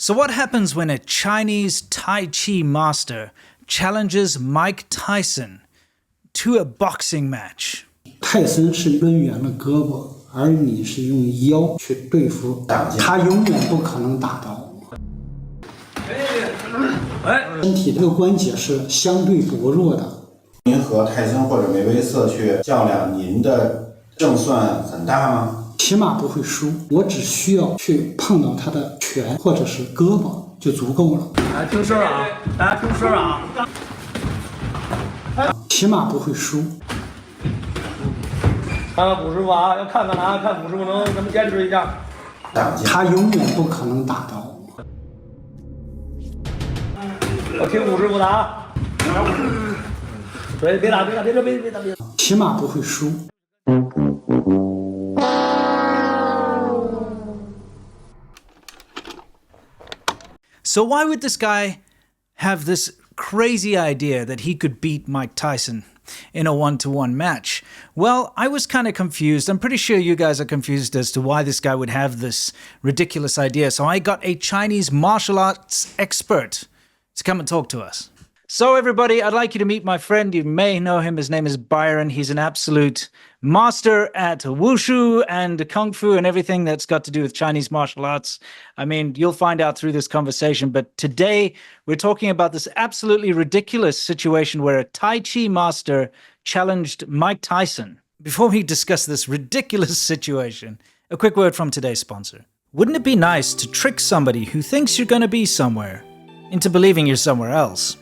So what happens when a Chinese Tai Chi master challenges Mike Tyson to a boxing match? 泰森是抡圆了胳膊，而你是用腰去对付他，永远不可能打到。身体这个关节是相对薄弱的。您和泰森或者梅威瑟去较量，您的胜算很大吗？起码不会输，我只需要去碰到他的拳或者是胳膊就足够了。大家听声啊！大家听声啊！起码不会输。看看古师傅啊，要看看啊，看古师傅能咱们坚持一下。他永远不可能打到。我听古师傅的啊。对，别打，别打，别打，别打，别打。起码不会输。So why would this guy have this crazy idea that he could beat Mike Tyson in a one-to-one match? Well, I was kind of confused. I'm pretty sure you guys are confused as to why this guy would have this ridiculous idea. So I got a Chinese martial arts expert to come and talk to us. So everybody, I'd like you to meet my friend. You may know him. His name is Byron. He's an absolute master at wushu and kung fu and everything that's got to do with Chinese martial arts. I mean, you'll find out through this conversation. But today, we're talking about this absolutely ridiculous situation where a Tai Chi master challenged Mike Tyson. Before we discuss this ridiculous situation, a quick word from today's sponsor. Wouldn't it be nice to trick somebody who thinks you're going to be somewhere into believing you're somewhere else?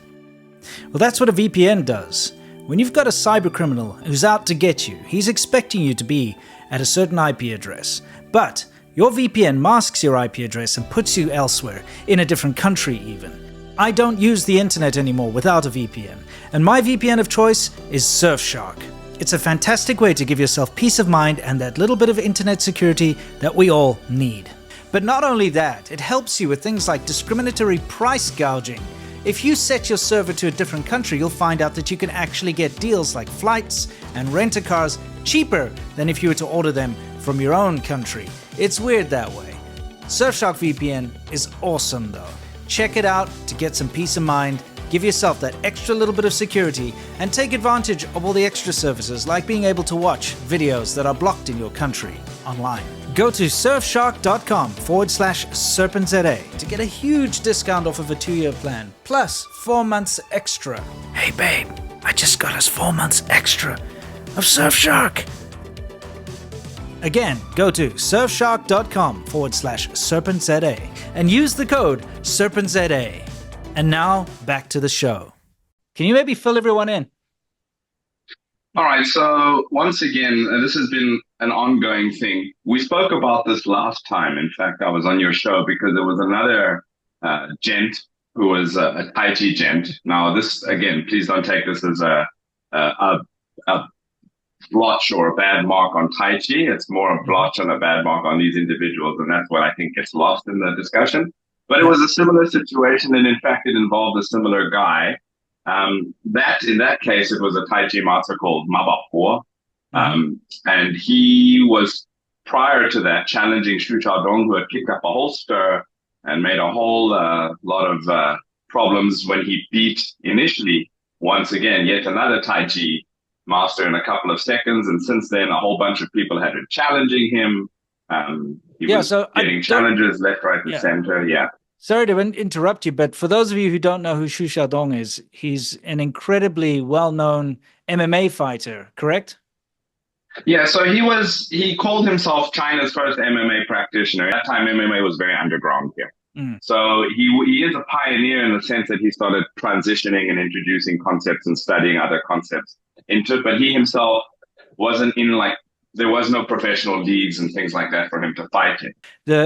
Well, that's what a VPN does. When you've got a cybercriminal who's out to get you, he's expecting you to be at a certain IP address. But your VPN masks your IP address and puts you elsewhere, in a different country even. I don't use the internet anymore without a VPN, and my VPN of choice is Surfshark. It's a fantastic way to give yourself peace of mind and that little bit of internet security that we all need. But not only that, it helps you with things like discriminatory price gouging. If you set your server to a different country, you'll find out that you can actually get deals like flights and rent-a-cars cheaper than if you were to order them from your own country. It's weird that way. Surfshark VPN is awesome though. Check it out to get some peace of mind, give yourself that extra little bit of security, and take advantage of all the extra services like being able to watch videos that are blocked in your country online. Go to surfshark.com/serpentza to get a huge discount off of a 2-year plan, plus 4 months extra. Hey babe, I just got us 4 months extra of Surfshark. Again, go to surfshark.com/serpentza and use the code serpentza. And now back to the show. Can you maybe fill everyone in? All right, so once again, this has been an ongoing thing. We spoke about this last time. In fact, I was on your show because there was another gent who was a Tai Chi gent. Now, this, again, please don't take this as a blotch or a bad mark on Tai Chi. It's more a blotch and a bad mark on these individuals, and that's what I think gets lost in the discussion. But it was a similar situation, and in fact, it involved a similar guy. In that case, it was a Tai Chi master called Ma Baopo. And he was, prior to that, challenging Xu Xiaodong, who had kicked up a whole stir and made a whole lot of problems when he beat, initially, once again, yet another Tai Chi master in a couple of seconds. And since then, a whole bunch of people had been challenging him. He was getting challenges left, right, and center. Yeah. Sorry to interrupt you, but for those of you who don't know who Xu Xiaodong is, he's an incredibly well-known MMA fighter, correct? Yeah, so he called himself China's first MMA practitioner. At that time, MMA was very underground here. So he is a pioneer in the sense that he started transitioning and introducing concepts and studying other concepts into it. But he himself wasn't in there was no professional leagues and things like that for him to fight in.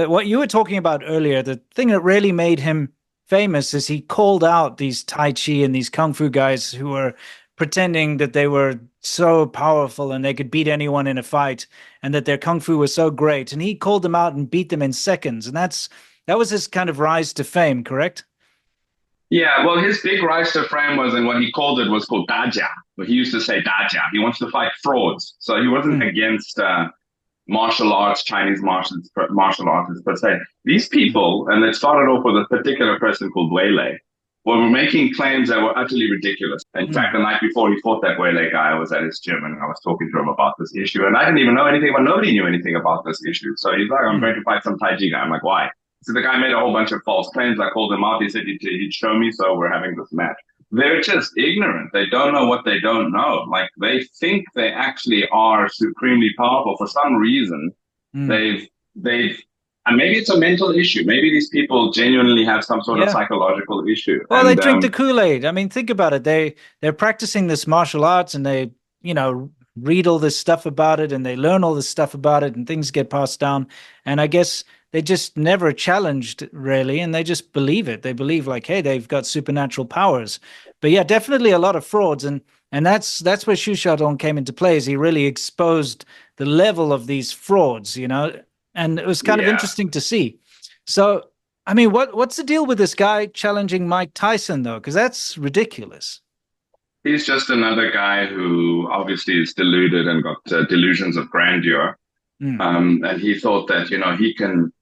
What you were talking about earlier, the thing that really made him famous is he called out these Tai Chi and these Kung Fu guys who were pretending that they were so powerful and they could beat anyone in a fight and that their Kung Fu was so great. And he called them out and beat them in seconds. And that was his kind of rise to fame, correct? Yeah, well, his big rise to fame was, and what he called Dajia. But he used to say Dajia. He wants to fight frauds. So he wasn't against martial arts, Chinese martial artists per se. These people, and it started off with a particular person called Wei were making claims that were utterly ridiculous. In fact, the night before he fought that Wei guy, I was at his gym and I was talking to him about this issue. And I didn't even know anything about, nobody knew anything about this issue. So he's like, I'm going to fight some Tai Chi guy. I'm like, why? So the guy made a whole bunch of false claims. I called him out. He said he'd show me. So we're having this match. They're just ignorant. They don't know what they don't know. Like they think they actually are supremely powerful for some reason. They've and maybe it's a mental issue. Maybe these people genuinely have some sort of psychological issue. Well, they drink the Kool-Aid. I mean, think about it. They're practicing this martial arts and they, read all this stuff about it and they learn all this stuff about it and things get passed down. And I guess they just never challenged really. And they just believe it. They believe like, hey, they've got supernatural powers. But yeah, definitely a lot of frauds. And that's where Xu Xiaodong came into play, is he really exposed the level of these frauds, and it was kind of interesting to see. So, I mean, what's the deal with this guy challenging Mike Tyson, though? Because that's ridiculous. He's just another guy who obviously is deluded and got delusions of grandeur. And he thought that, he can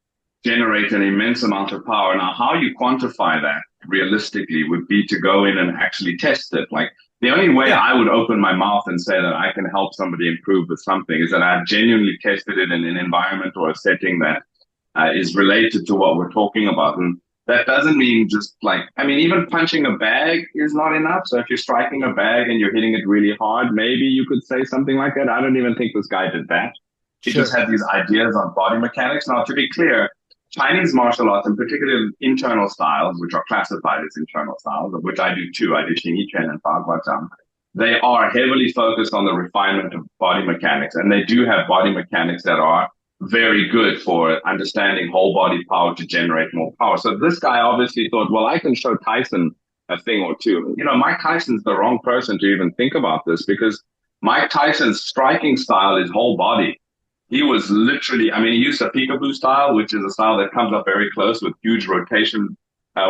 generate an immense amount of power. Now, how you quantify that realistically would be to go in and actually test it. Like, the only way I would open my mouth and say that I can help somebody improve with something is that I've genuinely tested it in an environment or a setting that is related to what we're talking about. And that doesn't mean just even punching a bag is not enough. So if you're striking a bag and you're hitting it really hard, maybe you could say something like that. I don't even think this guy did that. He just had these ideas on body mechanics. Now, to be clear, Chinese martial arts, and particularly internal styles, which are classified as internal styles, of which I do too, I do Shin and Boxset, they are heavily focused on the refinement of body mechanics. And they do have body mechanics that are very good for understanding whole body power to generate more power. So this guy obviously thought, well, I can show Tyson a thing or two. Mike Tyson's the wrong person to even think about this, because Mike Tyson's striking style is whole body. He was literally, he used a peekaboo style, which is a style that comes up very close with huge rotation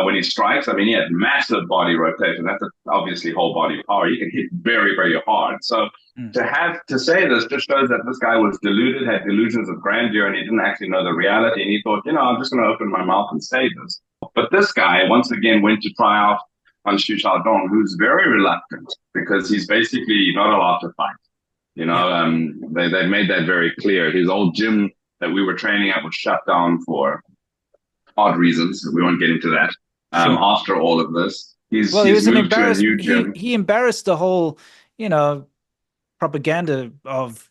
when he strikes. He had massive body rotation. That's obviously whole body power. He can hit very, very hard. So to say this just shows that this guy was deluded, had delusions of grandeur, and he didn't actually know the reality. And he thought, I'm just going to open my mouth and say this. But this guy, once again, went to try out on Xu Xiaodong, who's very reluctant because he's basically not allowed to fight. They made that very clear. His old gym that we were training at was shut down for odd reasons. We won't get into that. After all of this, he was an embarrassment. He embarrassed the whole, propaganda of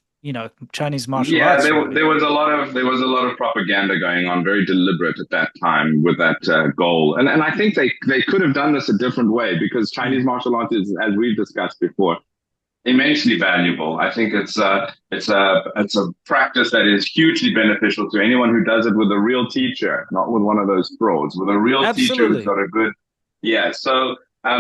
Chinese martial arts. Yeah, there was a lot of propaganda going on, very deliberate at that time with that goal. And I think they could have done this a different way, because Chinese martial arts is, as we've discussed before, immensely valuable. I think it's a practice that is hugely beneficial to anyone who does it with a real teacher, not with one of those frauds, with a real teacher who's got a good, So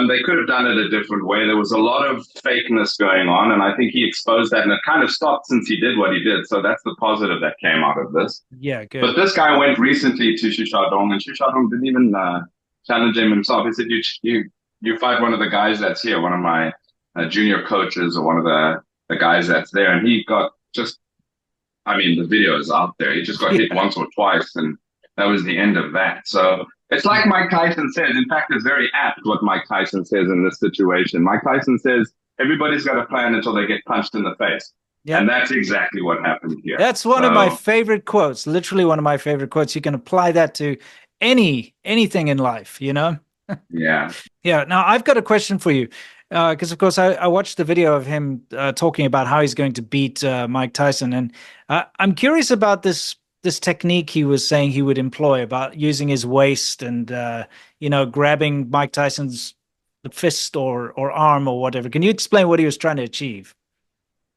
they could have done it a different way. There was a lot of fakeness going on, and I think he exposed that, and it kind of stopped since he did what he did. So that's the positive that came out of this. Yeah, good. But this guy went recently to Xu Xiaodong, and Xu Xiaodong didn't even challenge him himself. He said, you fight one of the guys that's here, one of my junior coaches, or one of the guys that's there, and he got the video is out there. He just got hit once or twice, and that was the end of that. So it's like Mike Tyson says. In fact, it's very apt what Mike Tyson says in this situation. Mike Tyson says, everybody's got a plan until they get punched in the face. Yep. And that's exactly what happened here. That's one of my favorite quotes, literally one of my favorite quotes. You can apply that to anything in life, Yeah. Yeah. Now, I've got a question for you. Because, of course, I watched the video of him talking about how he's going to beat Mike Tyson. And I'm curious about this technique he was saying he would employ, about using his waist and, grabbing Mike Tyson's fist or arm or whatever. Can you explain what he was trying to achieve?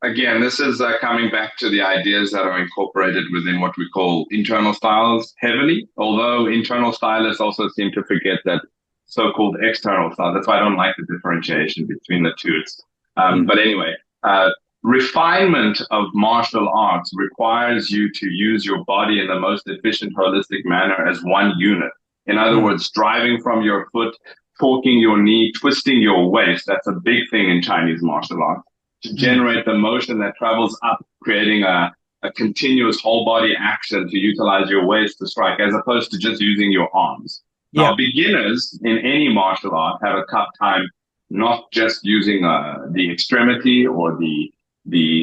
Again, this is coming back to the ideas that are incorporated within what we call internal styles heavily, although internal stylists also seem to forget that so-called external style. That's why I don't like the differentiation between the two. But anyway, refinement of martial arts requires you to use your body in the most efficient, holistic manner as one unit. In other words, driving from your foot, torquing your knee, twisting your waist. That's a big thing in Chinese martial arts, to generate the motion that travels up, creating a a continuous whole body action to utilize your waist to strike, as opposed to just using your arms. Yeah. Now, beginners in any martial art have a tough time not just using the extremity or the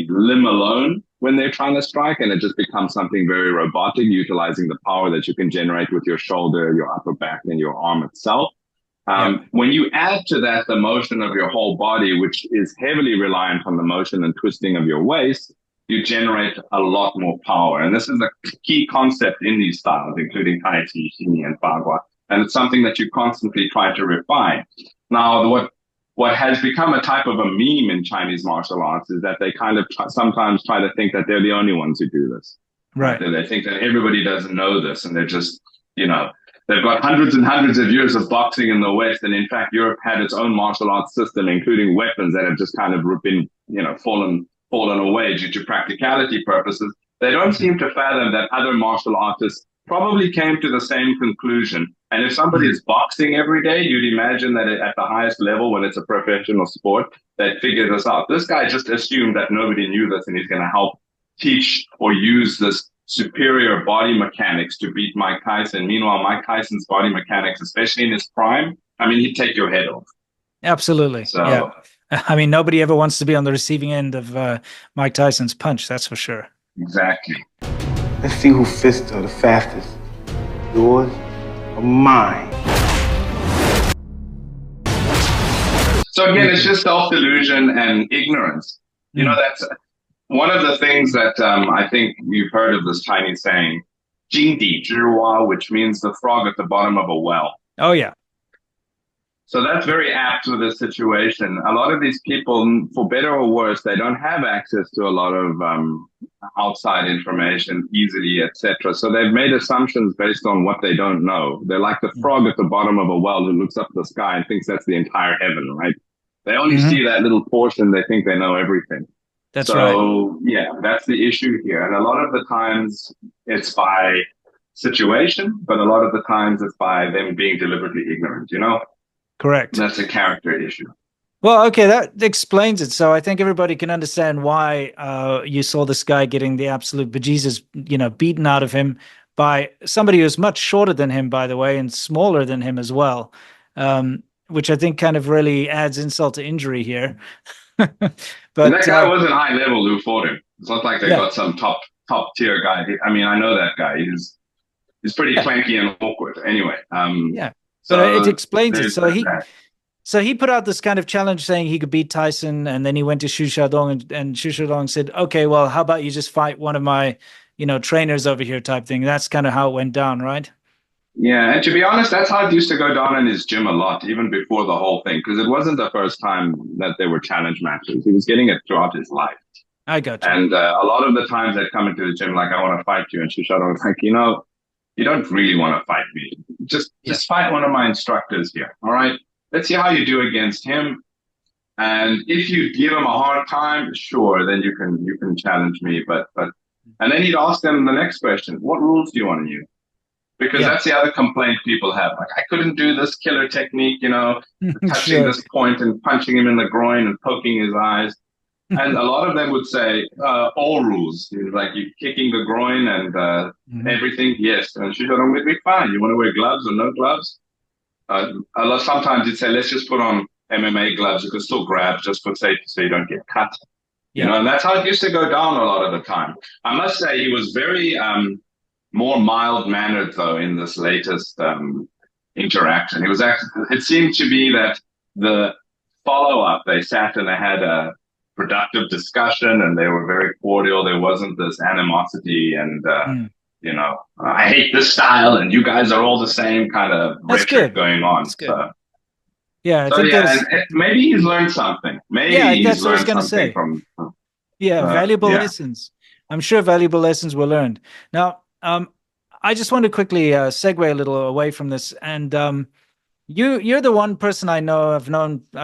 limb alone when they're trying to strike, and it just becomes something very robotic, utilizing the power that you can generate with your shoulder, your upper back, and your arm itself. When you add to that the motion of your whole body, which is heavily reliant on the motion and twisting of your waist, you generate a lot more power. And this is a key concept in these styles, including Tai Chi, Shin, and Bagua. And it's something that you constantly try to refine. Now, what has become a type of a meme in Chinese martial arts is that they kind of sometimes try to think that they're the only ones who do this. Right. They think that everybody doesn't know this, and they're just, they've got hundreds and hundreds of years of boxing in the West, and in fact, Europe had its own martial arts system, including weapons that have just kind of been, fallen away due to practicality purposes. They don't seem to fathom that other martial artists probably came to the same conclusion. And if somebody is boxing every day, you'd imagine that at the highest level, when it's a professional sport, they'd figure this out. This guy just assumed that nobody knew this, and he's going to help teach or use this superior body mechanics to beat Mike Tyson. Meanwhile, Mike Tyson's body mechanics, especially in his prime, he'd take your head off. Absolutely. So, yeah. Nobody ever wants to be on the receiving end of Mike Tyson's punch. That's for sure. Exactly. Let's see whose fists are the fastest. Yours or mine? So again, it's just self-delusion and ignorance. That's one of the things that I think you've heard of this Chinese saying, 井底之蛙, which means the frog at the bottom of a well. Oh, yeah. So that's very apt to this situation. A lot of these people, for better or worse, they don't have access to a lot of outside information easily, etc. So they've made assumptions based on what they don't know. They're like the frog at the bottom of a well who looks up at the sky and thinks that's the entire heaven, right? They only see that little portion. They think they know everything. That's right. So, yeah, that's the issue here. And a lot of the times it's by situation, but a lot of the times it's by them being deliberately ignorant, Correct. That's a character issue. Well, okay, that explains it. So I think everybody can understand why you saw this guy getting the absolute bejesus, beaten out of him by somebody who's much shorter than him, by the way, and smaller than him as well, which I think kind of really adds insult to injury here. But and that guy wasn't high level who fought him. It's not like they got some top tier guy. I know that guy. He's pretty clanky and awkward. Anyway. So it explains it. So he put out this kind of challenge saying he could beat Tyson, and then he went to Xu Xiaodong, and Xu Xiaodong said, okay, well, how about you just fight one of my, trainers over here type thing. That's kind of how it went down, right? Yeah, and to be honest, that's how it used to go down in his gym a lot, even before the whole thing, because it wasn't the first time that there were challenge matches. He was getting it throughout his life. I got you. And a lot of the times they'd come into the gym like, I want to fight you, and Xu Xiaodong was like, you don't really want to fight me. Just fight one of my instructors here, all right? Let's see how you do against him. And if you give him a hard time, sure, then you can challenge me. But and then he'd ask them the next question, what rules do you want to use? Because that's the other complaint people have. Like, I couldn't do this killer technique, touching this point and punching him in the groin and poking his eyes. And a lot of them would say, all rules. Like, you kicking the groin and everything, yes. And she said, would be fine. You want to wear gloves or no gloves? Sometimes you'd say, let's just put on MMA gloves. You can still grab just for safety so you don't get cut. And that's how it used to go down a lot of the time. I must say he was very more mild-mannered, though, in this latest interaction. It seemed to be that the follow-up, they sat and they had a productive discussion and they were very cordial. There wasn't this animosity and, I hate this style and you guys are all the same kind of rhetoric going on. That's good. I think maybe he's learned something. Maybe that's what I was going to say. Valuable lessons. I'm sure valuable lessons were learned. Now, I just want to quickly segue a little away from this. And you're the one person I know. I've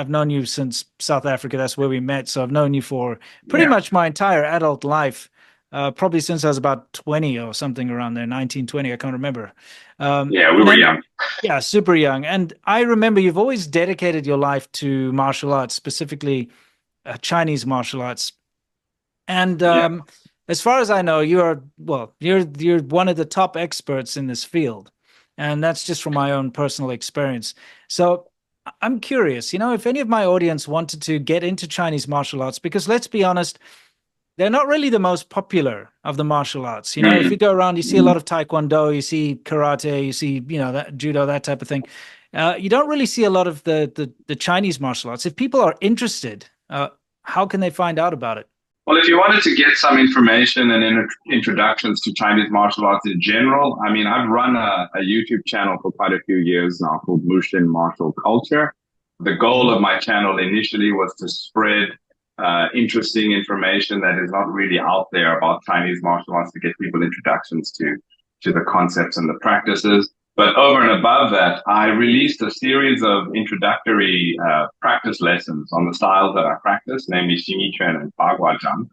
known you since South Africa. That's where we met. So I've known you for pretty much my entire adult life. Probably since I was about 20 or something around there, 19, 20, I can't remember. We were young. Yeah, super young. And I remember you've always dedicated your life to martial arts, specifically Chinese martial arts. And as far as I know, you're one of the top experts in this field, and that's just from my own personal experience. So I'm curious, if any of my audience wanted to get into Chinese martial arts, because let's be honest, they're not really the most popular of the martial arts. If you go around, you see a lot of taekwondo, you see karate, you see, that judo, that type of thing. You don't really see a lot of the Chinese martial arts. If people are interested, how can they find out about it? Well, if you wanted to get some information and introductions to Chinese martial arts in general, I mean, I've run a YouTube channel for quite a few years now called Shin Martial Culture. The goal of my channel initially was to spread interesting information that is not really out there about Chinese martial arts, to get people introductions to the concepts and the practices. But over and above that, I released a series of introductory practice lessons on the styles that I practice, namely Xing and Baguazhang.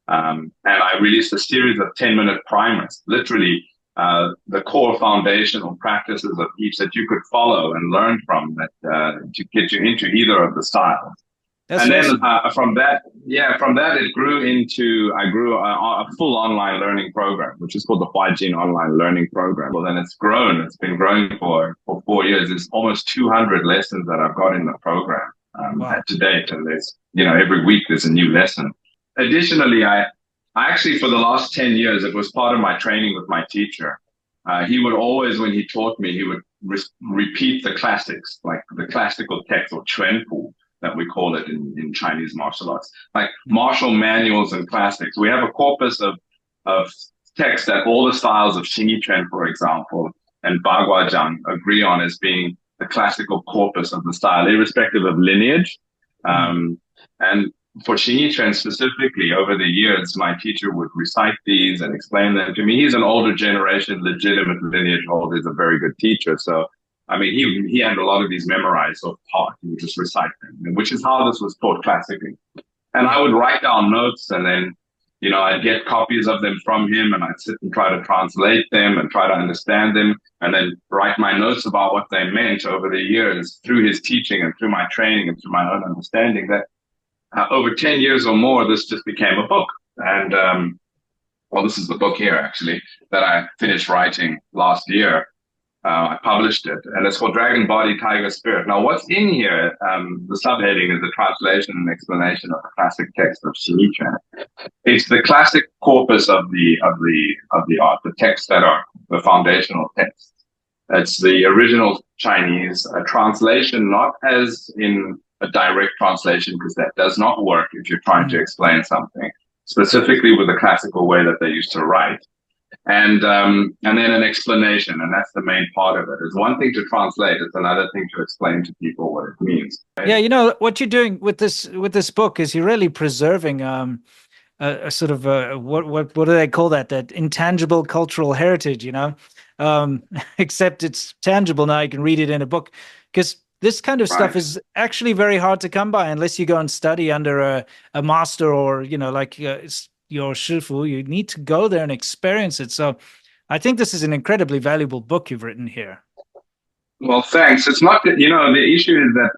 And I released a series of 10-minute primers, literally the core foundational practices of each that you could follow and learn from that to get you into either of the styles. That's and awesome. then from that it grew into, I grew a full online learning program, which is called the Huajin Online Learning Program. Well, then it's been growing for 4 years. There's almost 200 lessons that I've got in the program to date. And there's, every week there's a new lesson. Additionally, I actually, for the last 10 years, it was part of my training with my teacher. He would always, when he taught me, he would repeat the classics, like the classical text, or Chuanfu, that we call it in Chinese martial arts, like martial manuals and classics. We have a corpus of texts that all the styles of Xing Quan, for example, and Baguazhang agree on as being the classical corpus of the style, irrespective of lineage. And for Xing Quan specifically, over the years, my teacher would recite these and explain them to me. He's an older generation, legitimate lineage holder. He's a very good teacher. So I mean, he had a lot of these memorized or taught. He would just recite them, which is how this was taught classically. And I would write down notes, and then, I'd get copies of them from him, and I'd sit and try to translate them and try to understand them, and then write my notes about what they meant over the years through his teaching and through my training and through my own understanding. That over 10 years or more, this just became a book. And, this is the book here, actually, that I finished writing last year. I published it, and it's called Dragon Body Tiger Spirit. Now, what's in here? The subheading is the translation and explanation of the classic text of Xing Quan. It's the classic corpus of the art, the texts that are the foundational texts. It's the original Chinese translation, not as in a direct translation, because that does not work if you're trying to explain something, specifically with the classical way that they used to write. And then an explanation, and that's the main part of it. It's one thing to translate; it's another thing to explain to people what it means. Yeah, what you're doing with this book is you're really preserving a sort of what do they call that? That intangible cultural heritage, except it's tangible now. You can read it in a book, because this kind of stuff is actually very hard to come by unless you go and study under a master, or it's your shifu. You need to go there and experience it. So I think this is an incredibly valuable book you've written here. Well, thanks. It's not that, the issue is that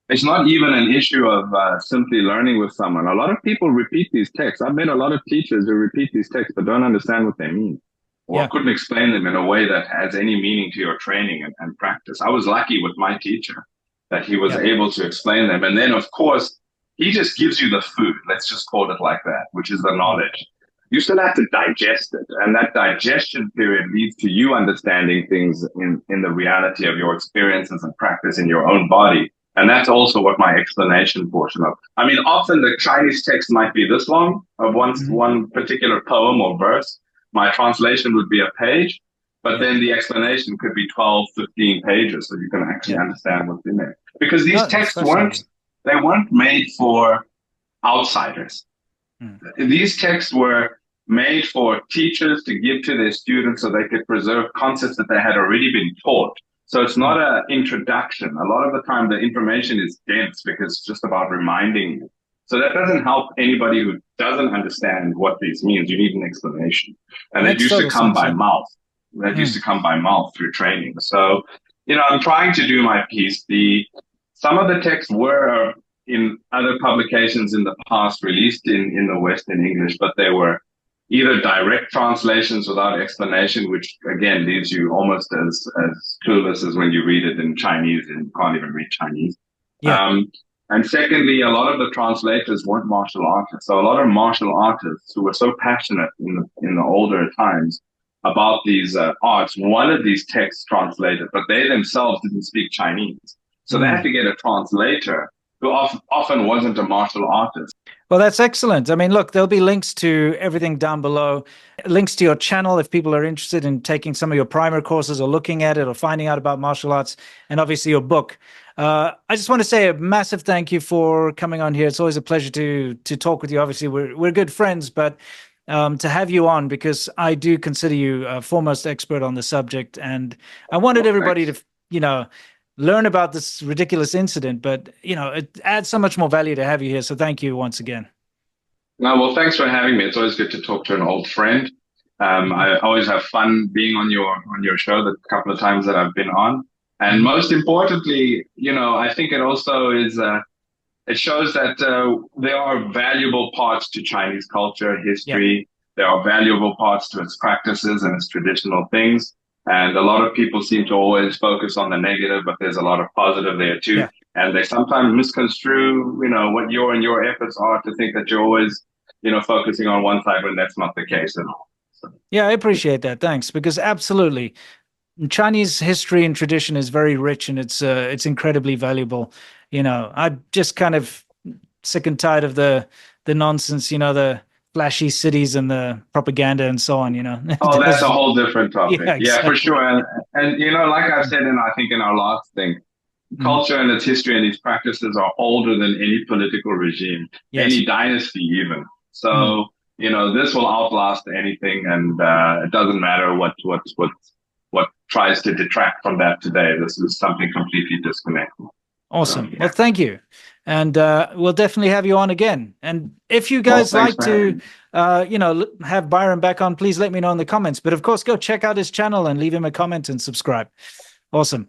it's not even an issue of simply learning with someone. A lot of people repeat these texts. I've met a lot of teachers who repeat these texts but don't understand what they mean, or couldn't explain them in a way that has any meaning to your training and practice. I was lucky with my teacher that he was able to explain them. And then, of course, he just gives you the food, let's just call it like that, which is the knowledge. You still have to digest it. And that digestion period leads to you understanding things in the reality of your experiences and practice in your own body. And that's also what my explanation portion of. I mean, often the Chinese text might be this long of one particular poem or verse. My translation would be a page, but then the explanation could be 12, 15 pages, so you can actually understand what's in there. Because these texts weren't made for outsiders. These texts were made for teachers to give to their students so they could preserve concepts that they had already been taught. So it's not an introduction. A lot of the time the information is dense because it's just about reminding you. So that doesn't help anybody who doesn't understand what this means. You need an explanation. And it used to come by mouth. That used to come by mouth through training. So, I'm trying to do my piece. Some of the texts were in other publications in the past released in the West in English, but they were, either direct translations without explanation, which again leaves you almost as clueless as when you read it in Chinese and you can't even read Chinese. Yeah. And secondly, a lot of the translators weren't martial artists. So a lot of martial artists who were so passionate in the older times about these arts wanted these texts translated, but they themselves didn't speak Chinese. So they had to get a translator who often wasn't a martial artist. Well, that's excellent. I mean, look, there'll be links to everything down below, links to your channel if people are interested in taking some of your primer courses or looking at it or finding out about martial arts, and obviously your book. I just want to say a massive thank you for coming on here. It's always a pleasure to talk with you. Obviously, we're good friends, but to have you on, because I do consider you a foremost expert on the subject, and I wanted everybody to, learn about this ridiculous incident, but it adds so much more value to have you here. So thank you once again. No, well, thanks for having me. It's always good to talk to an old friend. I always have fun being on your show the couple of times that I've been on. And most importantly, I think it also is, it shows that there are valuable parts to Chinese culture, history. Yeah. There are valuable parts to its practices and its traditional things. And a lot of people seem to always focus on the negative, but there's a lot of positive there too. Yeah. And they sometimes misconstrue, what your efforts are to think that you're always, focusing on one side when that's not the case at all. So. Yeah, I appreciate that. Thanks. Because absolutely, Chinese history and tradition is very rich, and it's incredibly valuable. I'm just kind of sick and tired of the nonsense, the flashy cities and the propaganda and so on, Oh, that's a whole different topic. Yeah, exactly. For sure. And like I've said, I think in our last thing, culture and its history and these practices are older than any political regime, any dynasty even. So, this will outlast anything, and it doesn't matter what tries to detract from that today. This is something completely disconnected. Awesome. So, Well, thank you. And we'll definitely have you on again. And if you guys like to, have Byron back on, please let me know in the comments. But of course, go check out his channel and leave him a comment and subscribe. Awesome.